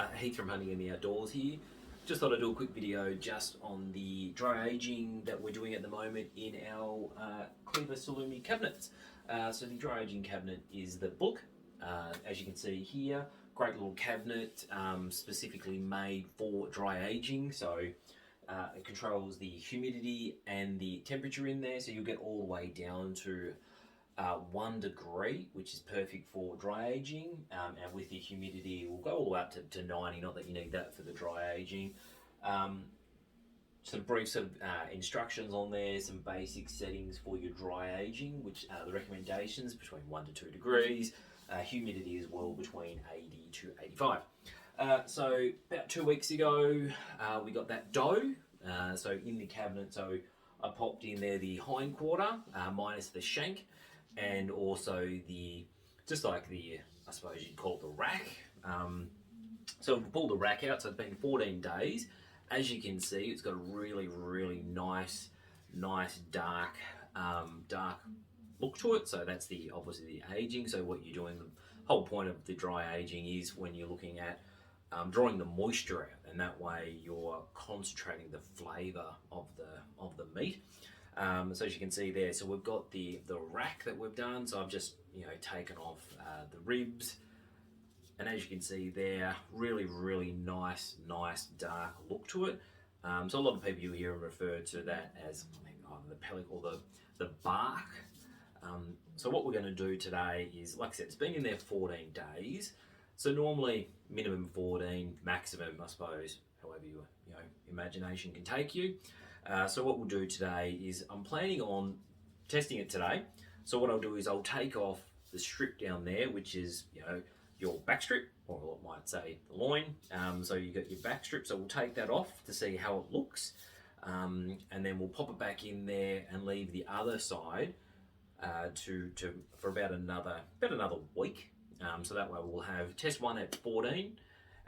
Heath from Hunting in the Outdoors here. Just thought I'd do a quick video just on the dry aging that we're doing at the moment in our cleaver salami cabinets. So the dry aging cabinet is the Bullock. As you can see here, great little cabinet specifically made for dry aging. So it controls the humidity and the temperature in there, so you'll get all the way down to 1 degree, which is perfect for dry aging, and with the humidity we'll go all the way up to 90, not that you need that for the dry aging. Some brief instructions on there, some basic settings for your dry aging, which are the recommendations between 1 to 2 degrees, humidity as well between 80 to 85. So about 2 weeks ago we got that dough, so in the cabinet. So I popped in there the hind quarter minus the shank, and also the, just like the, I suppose you'd call it the rack. So we've pulled the rack out, so it's been 14 days. As you can see, it's got a really nice dark look to it. So that's obviously the aging. So what you're doing, the whole point of the dry aging is when you're looking at drawing the moisture out, and that way you're concentrating the flavour of the meat. So as you can see there, so we've got the rack that we've done. So I've just taken off the ribs, and as you can see there, really nice dark look to it. So a lot of people you hear refer to that as the pellic or the bark. So what we're going to do today is, like I said, it's been in there 14 days. So normally minimum 14, maximum, I suppose, however your imagination can take you. So what we'll do today is, I'm planning on testing it today. So what I'll do is I'll take off the strip down there, which is your back strip, or I might say the loin. So you got your back strip, so we'll take that off to see how it looks, and then we'll pop it back in there and leave the other side for about another week. So that way we'll have test one at 14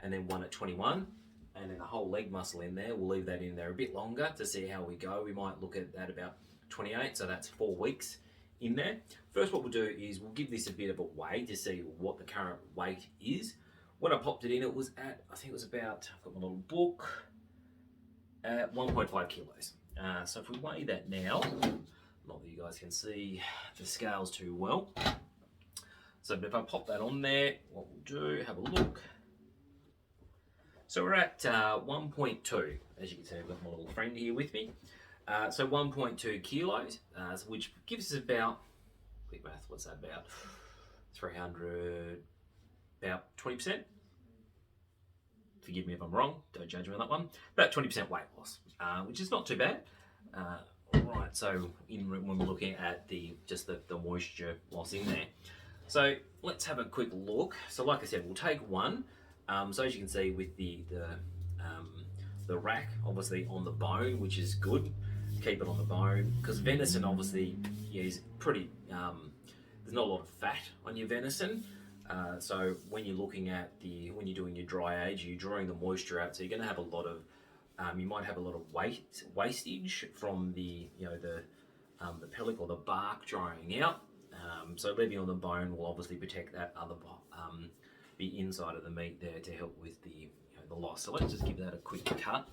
and then one at 21, and then the whole leg muscle in there, we'll leave that in there a bit longer to see how we go. We might look at that about 28, so that's 4 weeks in there. First, what we'll do is we'll give this a bit of a weigh to see what the current weight is. When I popped it in, it was at, I think it was about, I've got my little book, at 1.5 kilos. So if we weigh that now, not that you guys can see the scales too well. So if I pop that on there, what we'll do, have a look. So we're at 1.2, as you can see. I've got my little friend here with me. So 1.2 kilos, which gives us about, quick math, what's that about? 300, about 20%. Forgive me if I'm wrong, don't judge me on that one. About 20% weight loss, which is not too bad. Right, so when we're looking at just the moisture loss in there. So let's have a quick look. So like I said, we'll take one. So as you can see with the rack, obviously on the bone, which is good. Keep it on the bone, because venison obviously is pretty, there's not a lot of fat on your venison. So when you're looking at when you're doing your dry age, you're drawing the moisture out. So you're going to have a lot of, you might have a lot of wastage from the pellic or the bark drying out. So leaving on the bone will obviously protect that other the inside of the meat there to help with the loss. So let's just give that a quick cut.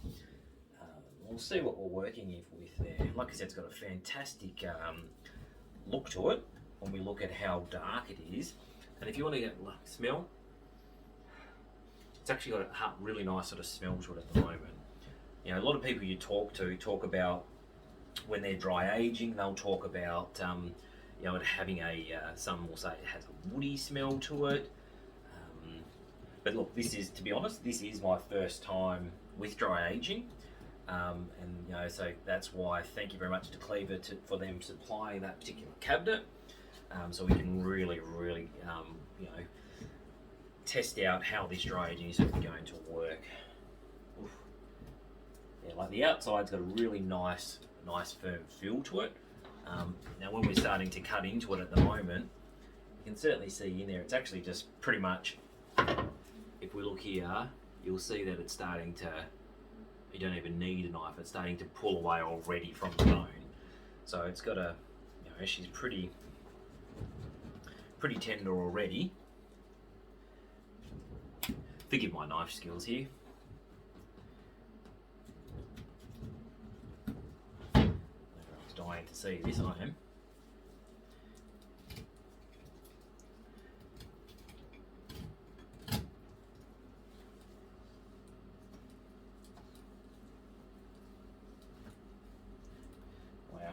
We'll see what we're working with there. Like I said, it's got a fantastic look to it when we look at how dark it is. And if you want to get smell, it's actually got a really nice sort of smell to it at the moment. A lot of people you talk about when they're dry aging, they'll talk about it having some will say it has a woody smell to it. But look, to be honest, this is my first time with dry aging. And so that's why thank you very much to Cleaver for them supplying that particular cabinet, so we can really test out how this dry aging is going to work. Oof. Yeah, like the outside's got a really nice firm feel to it. Now when we're starting to cut into it at the moment, you can certainly see in there it's actually just pretty much, if we look here, you'll see that it's starting to, you don't even need a knife, it's starting to pull away already from the bone. So it's got a, she's pretty Forgive my knife skills here. Everyone's dying to see this, I am. Wow.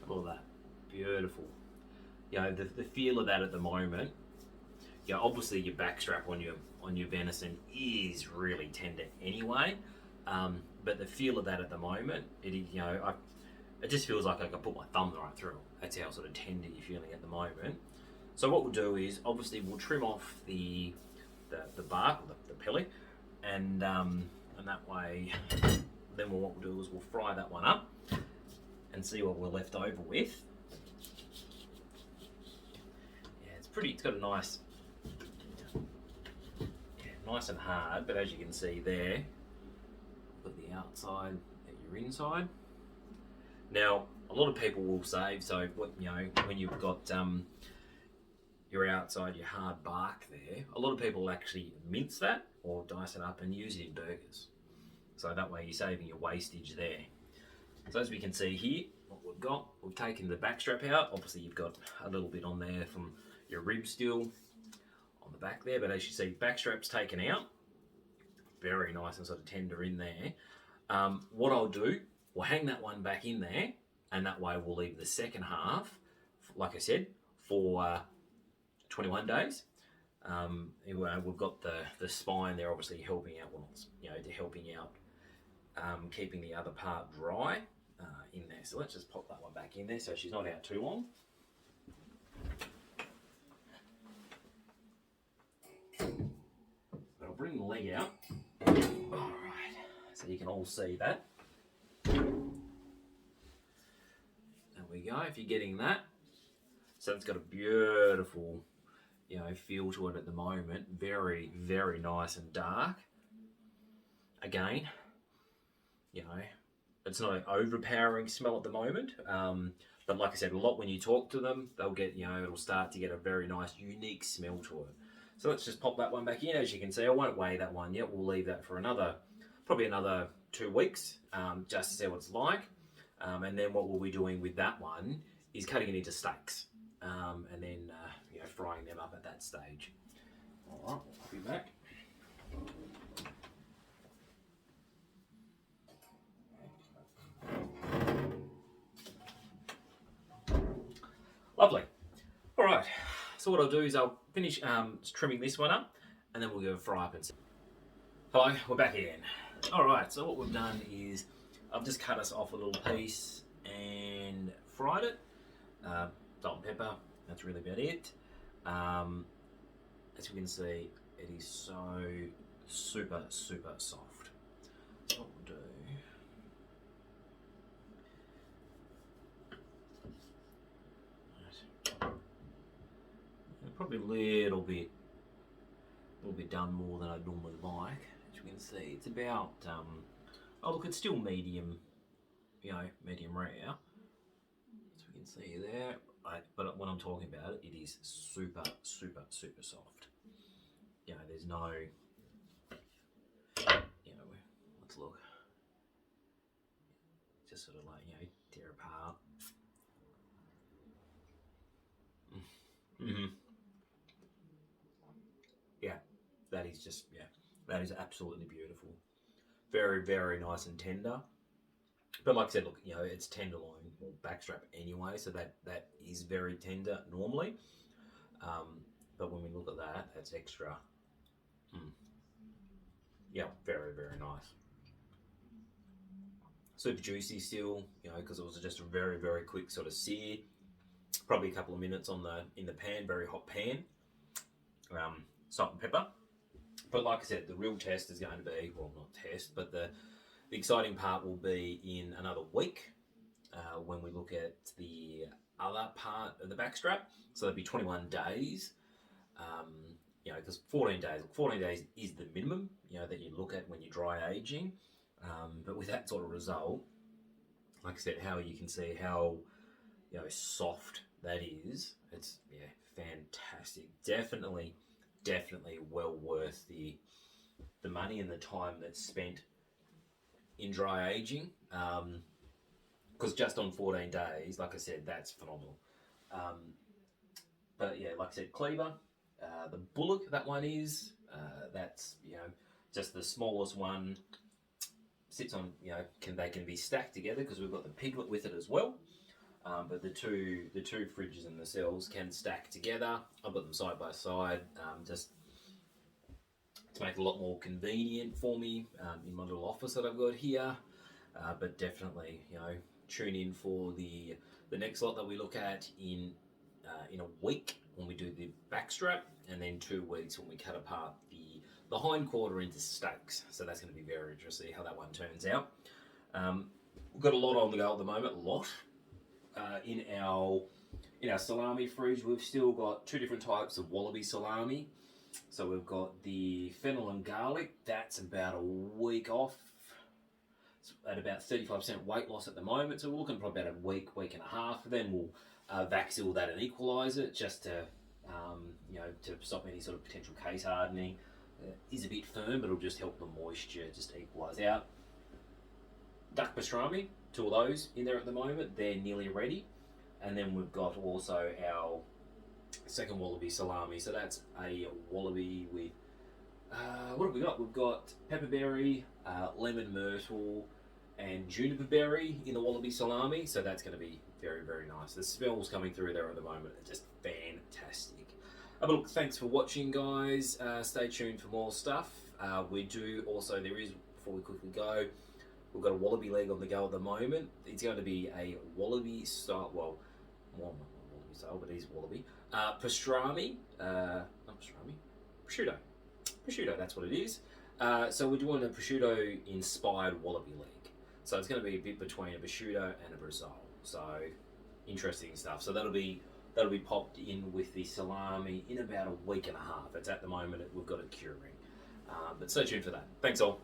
All that. Beautiful. You know, the feel of that at the moment, you know, obviously your backstrap on your venison is really tender anyway, but the feel of that at the moment, it just feels like I can put my thumb right through it. That's how sort of tender you're feeling at the moment. So what we'll do is, obviously, we'll trim off the bark, the pellet, and that way, then what we'll do is we'll fry that one up and see what we're left over with. Yeah, it's got a nice, nice and hard, but as you can see there, put the outside at your inside. Now, a lot of people will save, so when you've got your outside, your hard bark there, a lot of people actually mince that or dice it up and use it in burgers. So that way you're saving your wastage there. So as we can see here, what we've taken the backstrap out. Obviously you've got a little bit on there from your rib still on the back there, but as you see, backstrap's taken out. Very nice and sort of tender in there. What I'll do, we'll hang that one back in there, and that way we'll leave the second half, like I said, for 21 days. We've got the spine there obviously helping out, keeping the other part dry in there. So let's just pop that one back in there so she's not out too long. But I'll bring the leg out. Alright, so you can all see that. There we go, if you're getting that. So it's got a beautiful, feel to it at the moment. Very, very nice and dark. Again, it's not an overpowering smell at the moment. But like I said, a lot when you talk to them, they'll get, it'll start to get a very nice, unique smell to it. So let's just pop that one back in. As you can see, I won't weigh that one yet. We'll leave that for probably another 2 weeks, just to see what it's like. And then what we'll be doing with that one is cutting it into steaks, and then frying them up at that stage. All right, we'll be back. Lovely. All right, so what I'll do is I'll finish trimming this one up, and then we'll go fry up and see. Hello, we're back again. All right, so what we've done is I've just cut us off a little piece and fried it. Salt and pepper, that's really about it. As you can see, it is so super, super soft. So what we'll do, probably a little bit done more than I'd normally like. As you can see, it's about, oh look, it's still medium, medium rare. As we can see there, but when I'm talking about it, it is super, super, super soft. There's no, let's look. Just sort of like, tear apart. Mm-hmm. Yeah, that is absolutely beautiful. Very, very nice and tender. But like I said, look, it's tenderloin or backstrap anyway, so that is very tender normally. But when we look at that, that's extra. Yeah, very, very nice. Super juicy still, because it was just a very, very quick sort of sear. Probably a couple of minutes in the pan, very hot pan. Salt and pepper. But like I said, the real test is going to be, well, not test, but the exciting part will be in another week when we look at the other part of the backstrap. So that'd be 21 days. Because 14 days is the minimum, that you look at when you're dry aging. But with that sort of result, like I said, how you can see how soft that is. It's fantastic. Definitely well worth the money and the time that's spent in dry aging. Because just on 14 days, like I said, that's phenomenal. But yeah, like I said, cleaver, the Bullock, that one is, that's, just the smallest one. Sits on, they can be stacked together because we've got the piglet with it as well. But the two fridges and the cells can stack together. I've got them side by side, just to make it a lot more convenient for me in my little office that I've got here. But definitely, tune in for the next lot that we look at in a week when we do the backstrap, and then 2 weeks when we cut apart the hind quarter into steaks. So that's going to be very interesting to see how that one turns out. We've got a lot on the go at the moment. In our salami fridge, we've still got 2 different types of wallaby salami. So we've got the fennel and garlic. That's about a week off. It's at about 35% weight loss at the moment. So we're looking for about a week and a half. Then we'll vaxil that and equalise it just to to stop any sort of potential case hardening. Is a bit firm, but it'll just help the moisture just equalise out. Duck pastrami, 2 of those in there at the moment. They're nearly ready. And then we've got also our second wallaby salami. So that's a wallaby with, what have we got? We've got pepperberry, lemon myrtle, and juniper berry in the wallaby salami. So that's going to be very, very nice. The smells coming through there at the moment are just fantastic. But look, thanks for watching, guys. Stay tuned for more stuff. We do also, before we quickly go, we've got a wallaby leg on the go at the moment. It's going to be a wallaby style, well, more wallaby style, but it is wallaby. Pastrami, not pastrami, prosciutto. Prosciutto, that's what it is. So we're doing a prosciutto-inspired wallaby leg. So it's going to be a bit between a prosciutto and a bresaola. So interesting stuff. So that'll be popped in with the salami in about a week and a half. It's at the moment we've got it curing. But stay tuned for that. Thanks all.